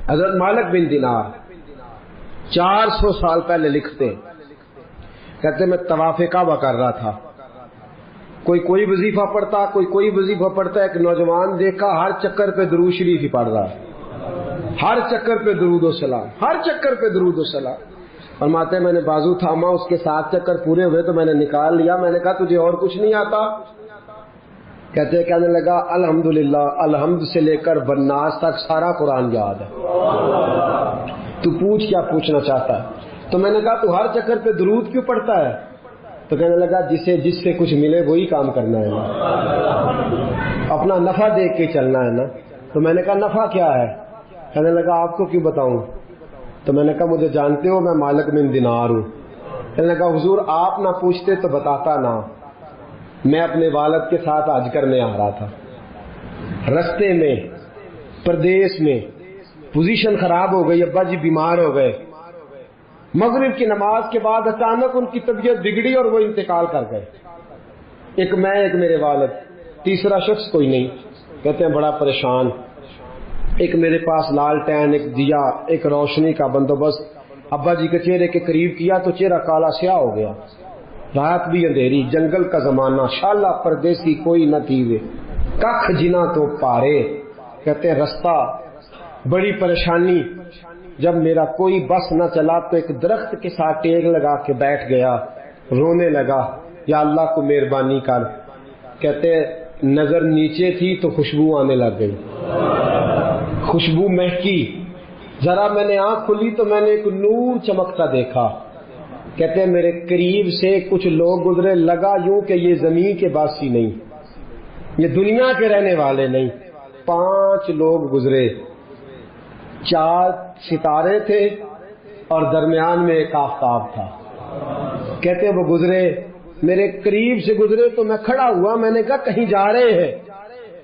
حضرت مالک بن دینار 400 سال پہلے لکھتے، کہتے میں طواف کعبہ کر رہا تھا، کوئی وظیفہ پڑھتا، کوئی وظیفہ پڑھتا، ایک نوجوان دیکھا ہر چکر پہ درود شریف ہی پڑھ رہا، ہر چکر پہ درود و سلام، ہر چکر پہ درود و سلام۔ فرماتے میں نے بازو تھاما، اس کے 7 چکر پورے ہوئے تو میں نے نکال لیا، میں نے کہا تجھے اور کچھ نہیں آتا؟ کہنے لگا الحمدللہ، الحمد سے لے کر بناس تک سارا قرآن یاد ہے، تو پوچھ کیا پوچھنا چاہتا ہے؟ تو میں نے کہا تو ہر چکر پہ درود کیوں پڑھتا ہے؟ تو کہنے لگا جس سے کچھ ملے وہی کام کرنا ہے نا، اپنا نفع دیکھ کے چلنا ہے نا۔ تو میں نے کہا نفع کیا ہے؟ کہنے لگا آپ کو کیوں بتاؤں؟ تو میں نے کہا مجھے جانتے ہو میں مالک بن دینار ہوں۔ کہنے لگا حضور آپ نہ پوچھتے تو بتاتا نا، میں اپنے والد کے ساتھ حج کرنے آ رہا تھا، رستے میں پردیس میں پوزیشن خراب ہو گئی، ابا جی بیمار ہو گئے، مغرب کی نماز کے بعد اچانک ان کی طبیعت بگڑی اور وہ انتقال کر گئے، ایک میں ایک میرے والد، تیسرا شخص کوئی نہیں۔ کہتے ہیں بڑا پریشان، ایک میرے پاس لالٹین، ایک دیا، ایک روشنی کا بندوبست ابا جی کے چہرے کے قریب کیا تو چہرہ کالا سیاہ ہو گیا، رات بھی اندھیری، جنگل کا زمانہ، شالا پردیسی کوئی نہ تھی، کخ جنا تو پارے۔ کہتے ہیں رستہ بڑی پریشانی، جب میرا کوئی بس نہ چلا تو ایک درخت کے ساتھ ٹیک لگا کے بیٹھ گیا، رونے لگا یا اللہ کو مہربانی کر۔ کہتے نظر نیچے تھی تو خوشبو آنے لگ گئی، خوشبو مہکی، ذرا میں نے آنکھ کھلی تو میں نے ایک نور چمکتا دیکھا۔ کہتے ہیں میرے قریب سے کچھ لوگ گزرے، لگا یوں کہ یہ زمین کے باسی نہیں، یہ دنیا کے رہنے والے نہیں۔ 5 لوگ گزرے، 4 ستارے تھے اور درمیان میں ایک آفتاب تھا۔ کہتے ہیں وہ گزرے، میرے قریب سے گزرے تو میں کھڑا ہوا، میں نے کہا کہیں جا رہے ہیں،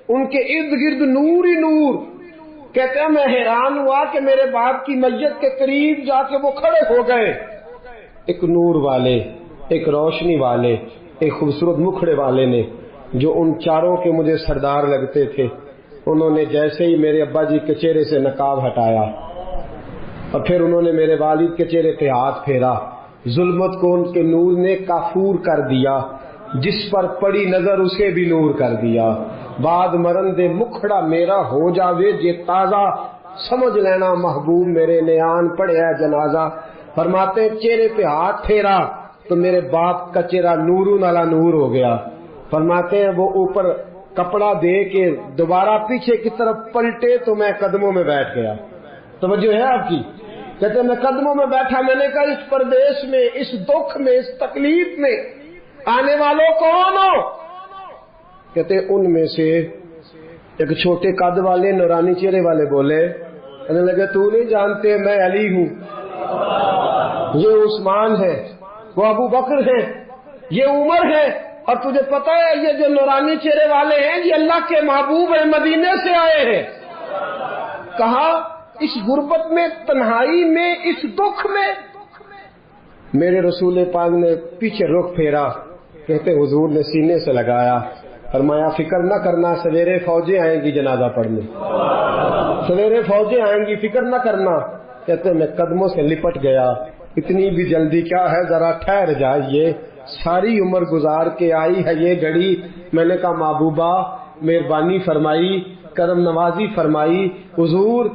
ان کے ارد گرد نور ہی نور۔ کہتے ہیں میں حیران ہوا کہ میرے باپ کی میت کے قریب جا کے وہ کھڑے ہو گئے، ایک نور والے، ایک روشنی والے، ایک خوبصورت مکھڑے والے نے، جو ان چاروں کے مجھے سردار لگتے تھے، انہوں نے جیسے ہی میرے ابا جی کے چہرے سے نقاب ہٹایا اور پھر انہوں نے میرے والد کے چہرے پہ ہاتھ پھیرا، ظلمت کو ان کے نور نے کافور کر دیا، جس پر پڑی نظر اسے بھی نور کر دیا۔ بعد مرن دے مکھڑا میرا ہو جاوے جے تازہ، سمجھ لینا محبوب میرے نیان پڑھیا جنازہ۔ فرماتے چہرے پہ ہاتھ پھیرا تو میرے باپ کا چہرہ نورون علی نور ہو گیا۔ فرماتے ہیں وہ اوپر کپڑا دے کے دوبارہ پیچھے کی طرف پلٹے تو میں قدموں میں بیٹھ گیا۔ توجہ ہے آپ کی؟ کہتے ہیں میں قدموں میں بیٹھا، میں نے کہا اس پردیش میں، اس دکھ میں، اس تکلیف میں آنے والوں کون ہو؟ کہتے ہیں ان میں سے ایک چھوٹے قد والے نورانی چہرے والے بولے، کہنے لگے تو نہیں جانتے میں علی ہوں، یہ عثمان ہے، وہ ابو بکر ہے، یہ عمر ہے، اور تجھے پتا ہے یہ جو نورانی چہرے والے ہیں یہ اللہ کے محبوب ہیں، مدینے سے آئے ہیں۔ کہا اس غربت میں، تنہائی میں، اس دکھ میں میرے رسول پاک نے پیچھے رخ پھیرا، کہتے حضور نے سینے سے لگایا، فرمایا فکر نہ کرنا، سویرے فوجیں آئیں گی جنازہ پڑھنے، سویرے فوجیں آئیں گی، فکر نہ کرنا۔ کہتے میں قدموں سے لپٹ گیا، اتنی بھی جلدی کیا ہے، ذرا ٹھہر جائیے، ساری عمر گزار کے آئی ہے یہ گھڑی۔ میں نے کہا محبوبہ مہربانی فرمائی، کرم نوازی فرمائی، حضور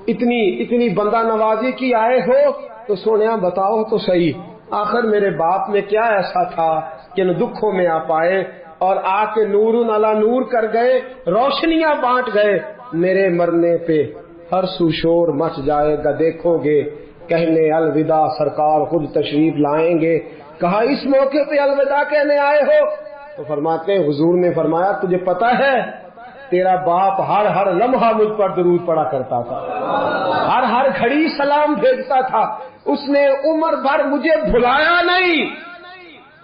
اتنی بندہ نوازی کی آئے ہو تو سونیا بتاؤ تو صحیح، آخر میرے باپ میں کیا ایسا تھا کہ ان دکھوں میں آپ آئے اور آ کے نور علی نور کر گئے، روشنیاں بانٹ گئے۔ میرے مرنے پہ ہر سو شور مچ جائے گا، دیکھو گے کہنے الوداع سرکار خود تشریف لائیں گے۔ کہا اس موقع پہ الوداع کہنے آئے ہو؟ تو فرماتے ہیں حضور نے فرمایا تجھے پتا ہے تیرا باپ ہر لمحہ مجھ پر درود پڑا کرتا تھا، ہر گھڑی سلام بھیجتا تھا، اس نے عمر بھر مجھے بھلایا نہیں،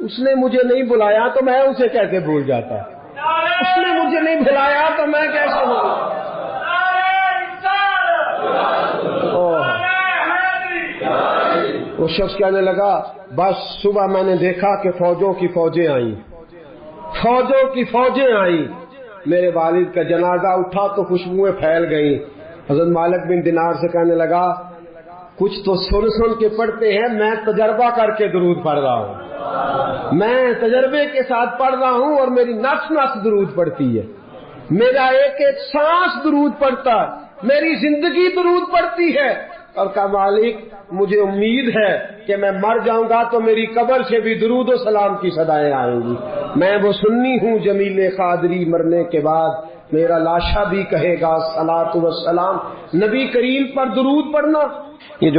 اس نے مجھے نہیں بلایا تو میں اسے کیسے بھول جاتا، اس نے مجھے نہیں بلایا تو میں کیسے بھول۔ وہ شخص کہنے لگا بس صبح میں نے دیکھا کہ فوجوں کی فوجیں آئیں، فوجوں کی فوجیں آئیں، میرے والد کا جنازہ اٹھا تو خوشبوئیں پھیل گئیں، حضرت مالک بن دینار سے کہنے لگا کچھ تو سن سن کے پڑھتے ہیں، میں تجربہ کر کے درود پڑھ رہا ہوں، میں تجربے کے ساتھ پڑھ رہا ہوں اور میری نفس نفس درود پڑھتی ہے، میرا ایک ایک سانس درود پڑھتا ہے، میری زندگی درود پڑھتی ہے۔ اور کہا مالک مجھے امید ہے کہ میں مر جاؤں گا تو میری قبر سے بھی درود و سلام کی صدائیں آئیں گی، میں وہ سنی ہوں جمیل قادری، مرنے کے بعد میرا لاشا بھی کہے گا صلاۃ و سلام۔ نبی کریم پر درود پڑھنا یہ جو